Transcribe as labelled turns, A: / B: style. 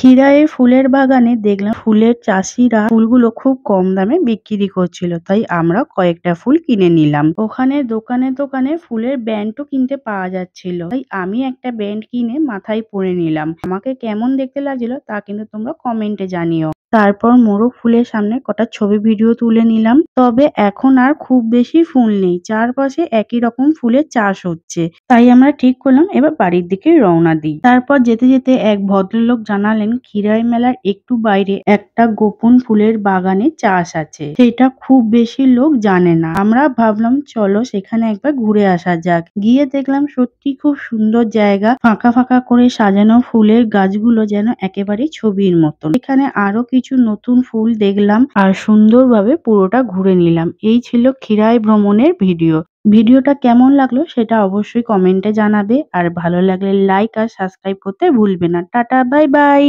A: ক্ষীরাইয়ের ফুলের বাগানে দেখলাম ফুলের চাষিরা ফুলগুলো খুব কম দামে বিক্রি করছিল, তাই আমরা কয়েকটা ফুল কিনে নিলাম। ওখানে দোকানে দোকানে ফুলের ব্যান্ডও কিনতে পাওয়া যাচ্ছিল, তাই আমি একটা ব্যান্ড কিনে মাথায় পরে নিলাম। আমাকে কেমন দেখতে লাগছিল তা কিন্তু তোমরা কমেন্টে জানিও। তারপর মোরগ ফুলের সামনে কটা ছবি ভিডিও তুলে নিলাম। তবে এখন আর খুব বেশি ফুল নেই, চারপাশে একই রকম ফুলের চাষ হচ্ছে, তাই আমরা ঠিক করলাম এবার বাড়ির দিকে রওনা দিই। তারপর যেতে যেতে এক ভদ্রলোক জানালেন ক্ষীরাই মেলার একটু বাইরে একটা গোপন ফুলের বাগানে চাষ আছে, সেটা খুব বেশি লোক জানে না। আমরা ভাবলাম চলো সেখানে একবার ঘুরে আসা যাক। গিয়ে দেখলাম সত্যি খুব সুন্দর জায়গা, ফাঁকা ফাঁকা করে সাজানো, ফুলের গাছগুলো যেন একেবারে ছবির মতন। এখানে আরো কিছু নতুন ফুল দেখলাম আর সুন্দরভাবে পুরোটা ঘুরে নিলাম। এই ছিল ক্ষীরাই ভ্রমণের ভিডিও। ভিডিওটা কেমন লাগলো সেটা অবশ্যই কমেন্টে জানাবে, আর ভালো লাগলে লাইক আর সাবস্ক্রাইব করতে ভুলবে না। Tata, bye bye.